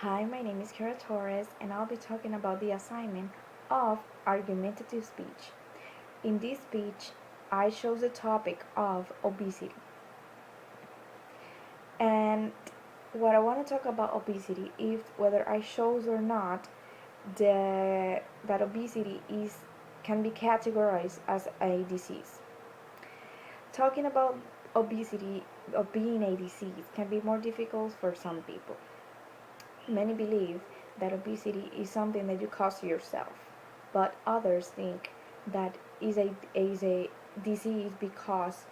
Hi, my name is Kara Torres, and I'll be talking about the assignment of argumentative speech. In this speech, I chose the topic of obesity. And what I want to talk about obesity is whether I chose or not that obesity can be categorized as a disease. Talking about obesity or being a disease can be more difficult for some people. Many believe that obesity is something that you cause yourself, but others think that is a disease because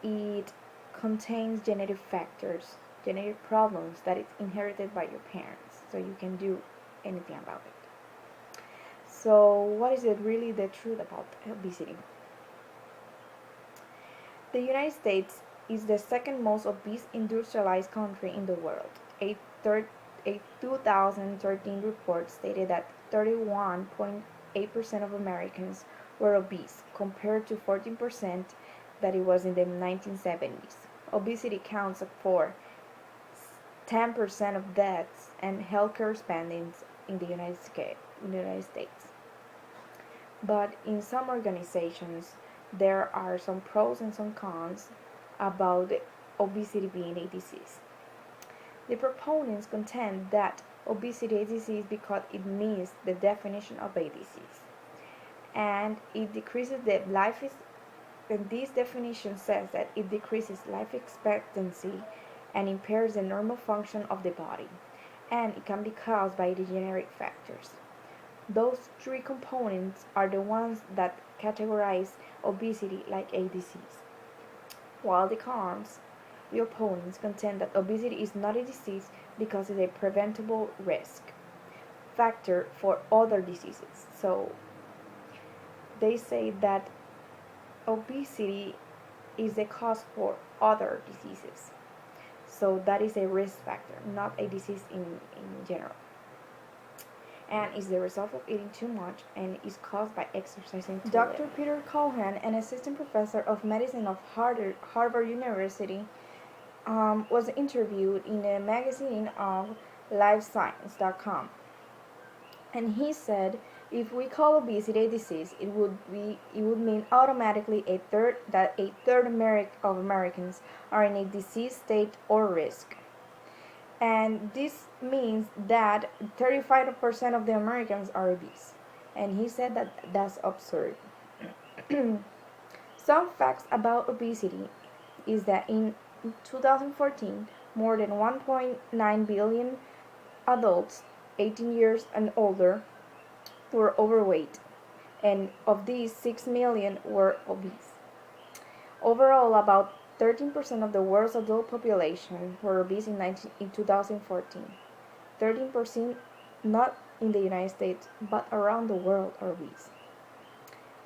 it contains genetic factors, genetic problems that it's inherited by your parents, so you can do anything about it. So, what is it really the truth about obesity? The United States is the second most obese industrialized country in the world. A 2013 report stated that 31.8% of Americans were obese, compared to 14% that it was in the 1970s. Obesity accounts for 10% of deaths and healthcare spendings in the United States. But in some organizations, there are some pros and some cons about obesity being a disease. The proponents contend that obesity is a disease because it meets the definition of a disease, and it decreases the life. And this definition says that it decreases life expectancy and impairs the normal function of the body, and it can be caused by degenerate factors. Those three components are the ones that categorize obesity like a disease. While the opponents contend that obesity is not a disease because it's a preventable risk factor for other diseases. So they say that obesity is the cause for other diseases. So that is a risk factor, not a disease in general. And is the result of eating too much and is caused by exercising too little. Dr. Peter Cohen, an assistant professor of medicine of Harvard University, was interviewed in the magazine of LiveScience.com, and he said, if we call obesity a disease, it would mean automatically that a third of Americans are in a disease state or risk. And this means that 35% of the Americans are obese. And he said that that's absurd. Some facts about obesity is that in 2014, more than 1.9 billion adults 18 years and older were overweight, and of these 6 million were obese. Overall, about 13% of the world's adult population were obese in 2014. 13% not in the United States, but around the world are obese.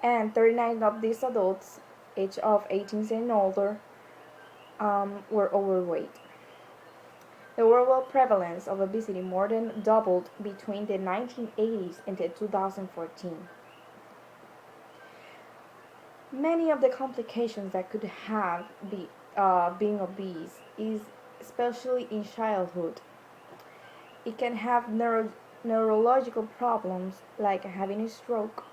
And 39 of these adults, age of 18 and older, were overweight. The worldwide prevalence of obesity more than doubled between the 1980s and the 2014. Many of the complications that could have being obese is especially in childhood. It can have neurological problems like having a stroke.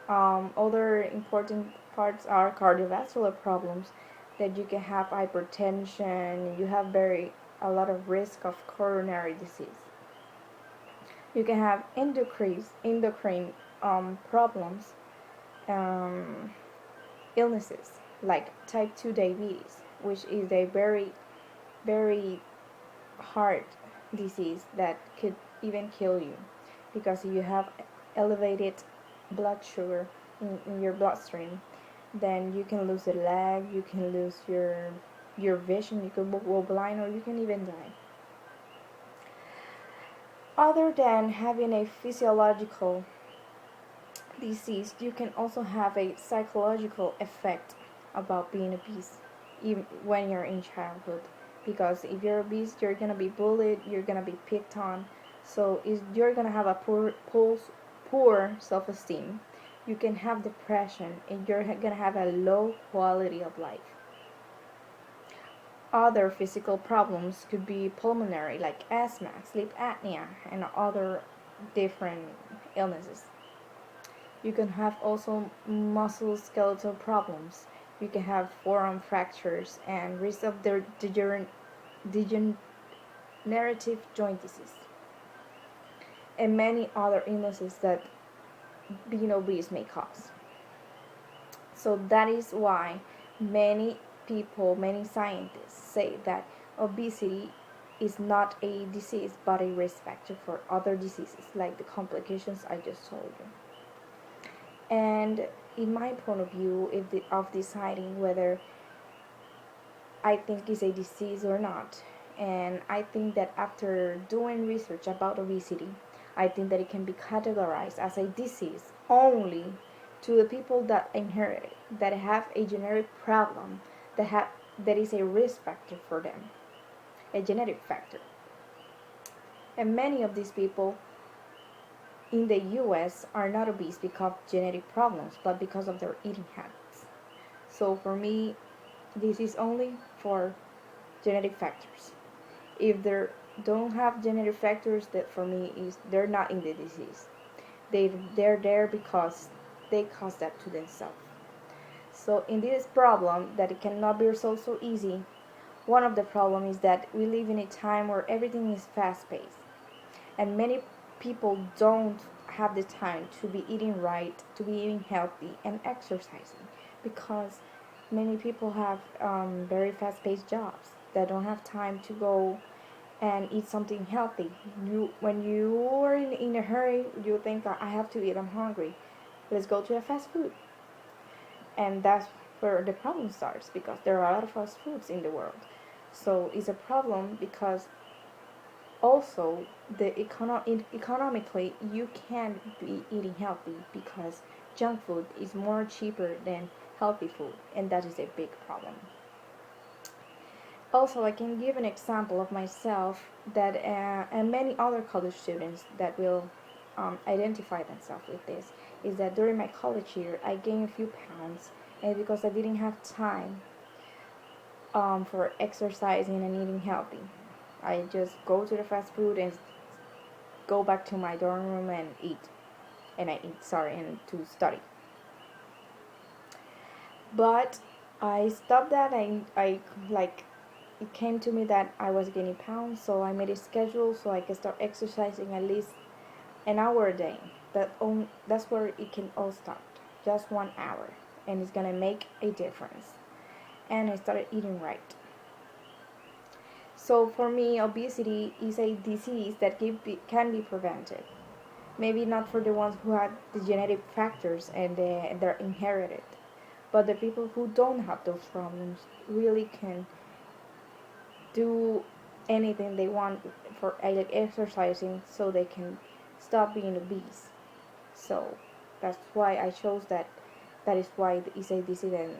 Other important parts are cardiovascular problems, that you can have hypertension, you have a lot of risk of coronary disease. You can have endocrine problems, illnesses like type 2 diabetes, which is a very hard disease that could even kill you, because if you have elevated blood sugar in your bloodstream, then you can lose a leg, you can lose your vision, you can go blind, or you can even die. Other than having a physiological disease, you can also have a psychological effect about being obese even when you're in childhood, because if you're obese, you're gonna be bullied, you're gonna be picked on, so you're gonna have a poor self-esteem, you can have depression, and you're gonna have a low quality of life. Other physical problems could be pulmonary, like asthma, sleep apnea, and other different illnesses. You can have also musculoskeletal problems. You can have forearm fractures and risk of their degenerative joint disease, and many other illnesses that being obese may cause. So that is why many people, many scientists say that obesity is not a disease but a risk factor for other diseases like the complications I just told you. And in my point of view, of deciding whether I think it's a disease or not, and I think that after doing research about obesity, I think that it can be categorized as a disease only to the people that inherit it, that have a genetic problem, that is a risk factor for them, a genetic factor. And many of these people in the US are not obese because of genetic problems, but because of their eating habits. So for me, this is only for genetic factors. If they don't have genetic factors, that for me is they're not in the disease. They're there because they caused that to themselves. So in this problem that it cannot be resolved so easy, one of the problems is that we live in a time where everything is fast paced, and many people don't have the time to be eating right, to be eating healthy and exercising, because many people have very fast paced jobs that don't have time to go and eat something healthy. When you are in a hurry, you think, I have to eat, I'm hungry, let's go to a fast food. And that's where the problem starts, because there are a lot of fast foods in the world. So it's a problem because also economically you can't be eating healthy because junk food is more cheaper than healthy food, and that is a big problem. Also, I can give an example of myself that and many other college students that will identify themselves with this, is that during my college year I gained a few pounds, and because I didn't have time for exercising and eating healthy. I just go to the fast food and go back to my dorm room and eat, and to study. But I stopped that. I like it came to me that I was gaining pounds, so I made a schedule so I could start exercising at least an hour a day. That's where it can all start. Just 1 hour, and it's gonna make a difference. And I started eating right. So for me, obesity is a disease that can be prevented. Maybe not for the ones who have the genetic factors and they're inherited, but the people who don't have those problems really can do anything they want for like exercising so they can stop being obese. So that's why I chose that. That is why it's a disease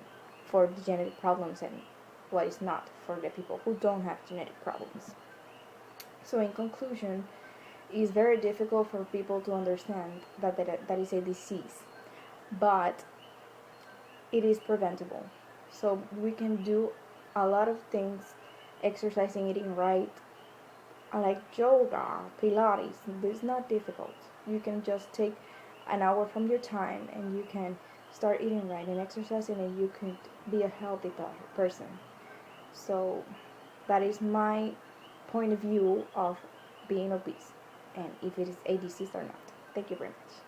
for the genetic problems, and what is not for the people who don't have genetic problems. So in conclusion, it's very difficult for people to understand that is a disease, but it is preventable. So we can do a lot of things, exercising, eating right, like yoga, Pilates. It's not difficult. You can just take an hour from your time and you can start eating right and exercising, and you could be a healthy person. So that is my point of view of being obese and if it is a disease or not. Thank you very much.